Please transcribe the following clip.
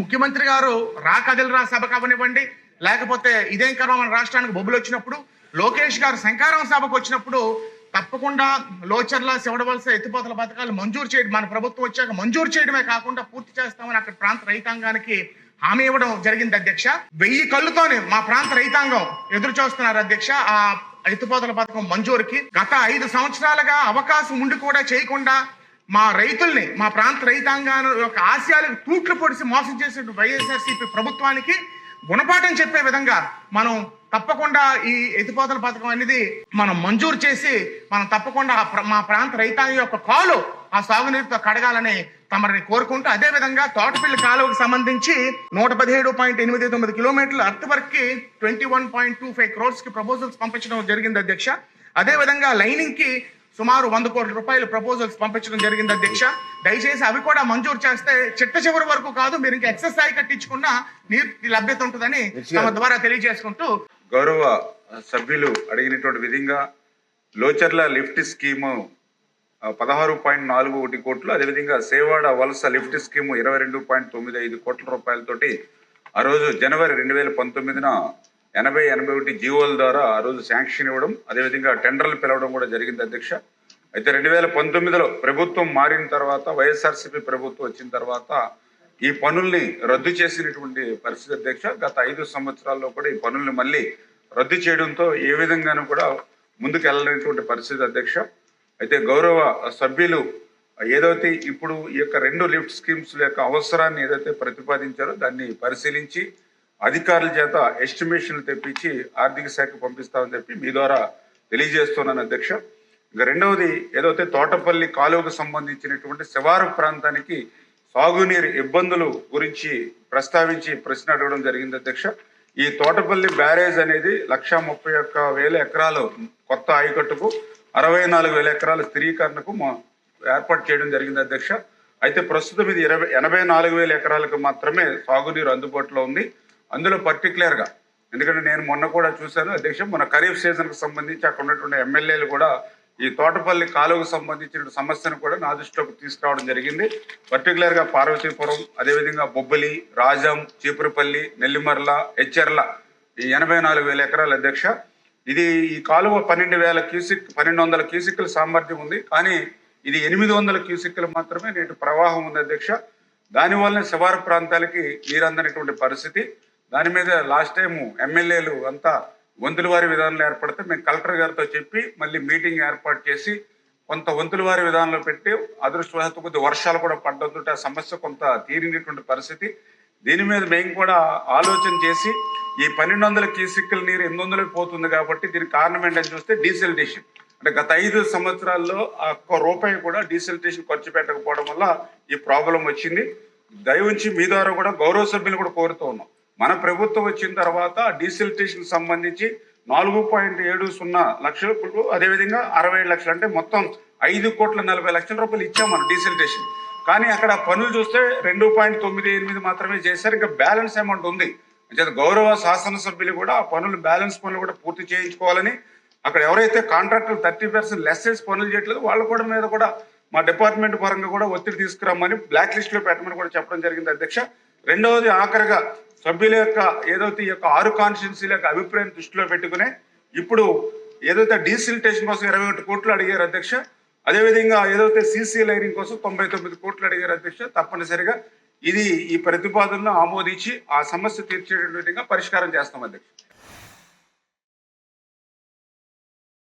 ముఖ్యమంత్రి గారు కదిలిరా సభకు అవనివ్వండి, లేకపోతే ఇదేం కర్మ మన రాష్ట్రానికి బొబ్బులు వచ్చినప్పుడు, లోకేష్ గారు శంకారం సభకు వచ్చినప్పుడు తప్పకుండా లోచర్ల శివడవలస ఎత్తిపోతల పథకాలు మంజూరు చేయడం, మన ప్రభుత్వం వచ్చాక మంజూరు చేయడమే కాకుండా పూర్తి చేస్తామని అక్కడ ప్రాంత రైతాంగానికి హామీ ఇవ్వడం జరిగింది అధ్యక్ష. 1000 కళ్ళుతోనే మా ప్రాంత రైతాంగం ఎదురు చూస్తున్నారు అధ్యక్ష ఆ ఎత్తిపోతల పథకం మంజూరుకి. గత 5 సంవత్సరాలుగా అవకాశం ఉండి కూడా చేయకుండా మా రైతుల్ని, మా ప్రాంత రైతాంగాన్ని యొక్క ఆశయాలకు తూట్లు పొడిసి మోసం చేసే వైఎస్ఆర్సీపీ ప్రభుత్వానికి గుణపాఠం చెప్పే విధంగా మనం తప్పకుండా ఈ ఎత్తిపోతల పథకం అనేది మనం మంజూరు చేసి మనం తప్పకుండా మా ప్రాంత రైతాంగం యొక్క కాలు ఆ సాగునీరుతో కడగాలని తమని కోరుకుంటూ, అదే విధంగా తోటపల్లి కాలువకు సంబంధించి 117.89 కిలోమీటర్ల అర్త్ వర్క్ కి 21.25 crores కి ప్రపోజల్స్ పంపించడం జరిగింది అధ్యక్ష. అదే విధంగా లైనింగ్ కి సుమారు 100 కోట్ల రూపాయలు ప్రపోజల్స్ పంపించడం జరిగింది అధ్యక్ష. దయచేసి అవి కూడా మంజూరు చేస్తే చివరి వరకు కాదు, మీరు ఇంకా ఎక్సెస్ స్థాయి కట్టించుకున్నా నీరు లభ్యత ఉంటుందని తమ ద్వారా తెలియజేసుకుంటూ, గౌరవ సభ్యులు అడిగినటువంటి విధంగా లోచర్ల లిఫ్ట్ స్కీము 16.41 కోట్లు, అదేవిధంగా సేవాడ వలస లిఫ్ట్ స్కీము 22.95 కోట్ల రూపాయలతోటి ఆ రోజు జనవరి 2019న 80-81 జీవోల ద్వారా ఆ రోజు శాంక్షన్ ఇవ్వడం, అదేవిధంగా టెండర్లు పిలవడం కూడా జరిగింది అధ్యక్ష. అయితే 2019లో ప్రభుత్వం మారిన తర్వాత, వైఎస్ఆర్సీపీ ప్రభుత్వం వచ్చిన తర్వాత ఈ పనుల్ని రద్దు చేసినటువంటి పరిస్థితి అధ్యక్ష. గత 5 సంవత్సరాల్లో కూడా ఈ పనుల్ని మళ్ళీ రద్దు చేయడంతో ఏ విధంగానూ కూడా ముందుకు వెళ్ళలేనటువంటి పరిస్థితి అధ్యక్ష. అయితే గౌరవ సభ్యులు ఏదైతే ఇప్పుడు ఈ యొక్క 2 లిఫ్ట్ స్కీమ్స్ యొక్క అవసరాన్ని ఏదైతే ప్రతిపాదించారో దాన్ని పరిశీలించి అధికారుల చేత ఎస్టిమేషన్లు తెప్పించి ఆర్థిక శాఖ పంపిస్తామని చెప్పి మీ ద్వారా తెలియజేస్తున్నాను అధ్యక్ష. ఇంకా రెండవది ఏదైతే తోటపల్లి కాలువకు సంబంధించినటువంటి శివారు ప్రాంతానికి సాగునీరు ఇబ్బందులు గురించి ప్రస్తావించి ప్రశ్న అడగడం జరిగింది అధ్యక్ష. ఈ తోటపల్లి బ్యారేజ్ అనేది 131,000 ఎకరాలు కొత్త ఆయకట్టుకు, 64,000 ఎకరాల స్థిరీకరణకు ఏర్పాటు చేయడం జరిగింది అధ్యక్ష. అయితే ప్రస్తుతం ఇది 84,000 ఎకరాలకు మాత్రమే సాగునీరు అందుబాటులో ఉంది. అందులో పర్టికులర్గా ఎందుకంటే నేను మొన్న కూడా చూశాను అధ్యక్ష, మన ఖరీఫ్ సీజన్కు సంబంధించి అక్కడ ఉన్నటువంటి ఎమ్మెల్యేలు కూడా ఈ తోటపల్లి కాలువకు సంబంధించిన సమస్యను కూడా నా దృష్టిలోకి తీసుకురావడం జరిగింది. పర్టికులర్గా పార్వతీపురం, అదేవిధంగా బొబ్బలి, రాజం, చీపురుపల్లి, నెల్లిమర్ల, హెచ్చర్ల ఈ 84,000 ఎకరాల అధ్యక్ష. ఇది ఈ కాలువ 1200 క్యూసిక్ల సామర్థ్యం ఉంది, కానీ ఇది 800 క్యూసిక్లు మాత్రమే నేటి ప్రవాహం ఉంది అధ్యక్ష. దానివల్ల శివారు ప్రాంతాలకి నీరందనటువంటి పరిస్థితి. దాని మీద లాస్ట్ టైం ఎమ్మెల్యేలు అంతా వంతుల వారి విధానంలో ఏర్పడితే మేము కలెక్టర్ గారితో చెప్పి మళ్ళీ మీటింగ్ ఏర్పాటు చేసి కొంత వంతుల వారి విధానంలో పెట్టి అదృష్టవశాత్తు కొద్ది వర్షాలు కూడా పడ్డంతో ఆ సమస్య కొంత తీరినటువంటి పరిస్థితి. దీని మీద మేము కూడా ఆలోచన చేసి ఈ 1200 క్యూసిక్ల నీరు 800 పోతుంది కాబట్టి దీనికి కారణం ఏంటని చూస్తే డీసెల్టేషన్. అంటే గత 5 సంవత్సరాల్లో ఒక్క రూపాయి కూడా డీసెల్టేషన్ ఖర్చు పెట్టకపోవడం వల్ల ఈ ప్రాబ్లం వచ్చింది. దయవుంచి మీ ద్వారా కూడా గౌరవ సభ్యులు కూడా కోరుతూ ఉన్నాం, మన ప్రభుత్వం వచ్చిన తర్వాత డీసెల్టేషన్ సంబంధించి 4.70 లక్షలు, అదేవిధంగా 67 లక్షలు, అంటే మొత్తం 5,40,00,000 రూపాయలు ఇచ్చాం మనం డీసెల్టేషన్. కానీ అక్కడ పనులు చూస్తే 2.98 మాత్రమే చేశారు, ఇంకా బ్యాలెన్స్ అమౌంట్ ఉంది. గౌరవ శాసనసభ్యులు కూడా ఆ పనులు బ్యాలెన్స్ పనులు కూడా పూర్తి చేయించుకోవాలని, అక్కడ ఎవరైతే కాంట్రాక్టులు 30% లెస్ పనులు చేయట్లేదు వాళ్ళ కూడా మీద కూడా మా డిపార్ట్మెంట్ పరంగా కూడా ఒత్తిడి తీసుకురామని బ్లాక్ లిస్ట్ లో పెట్టమని కూడా చెప్పడం జరిగింది అధ్యక్ష. రెండవది ఆఖరిగా సభ్యుల యొక్క ఏదైతే ఈ యొక్క 6 కాన్స్టిట్యున్సీల యొక్క అభిప్రాయం దృష్టిలో పెట్టుకునే ఇప్పుడు ఏదైతే డీసిల్టేషన్ కోసం 21 కోట్లు అడిగారు అధ్యక్ష, అదేవిధంగా ఏదైతే సీసీ లైనింగ్ కోసం 99 కోట్లు అడిగారు అధ్యక్ష. తప్పనిసరిగా ఇది ఈ ప్రతిపాదనను ఆమోదించి ఆ సమస్య తీర్చేటువంటి విధంగా పరిష్కారం చేస్తాం అధ్యక్ష.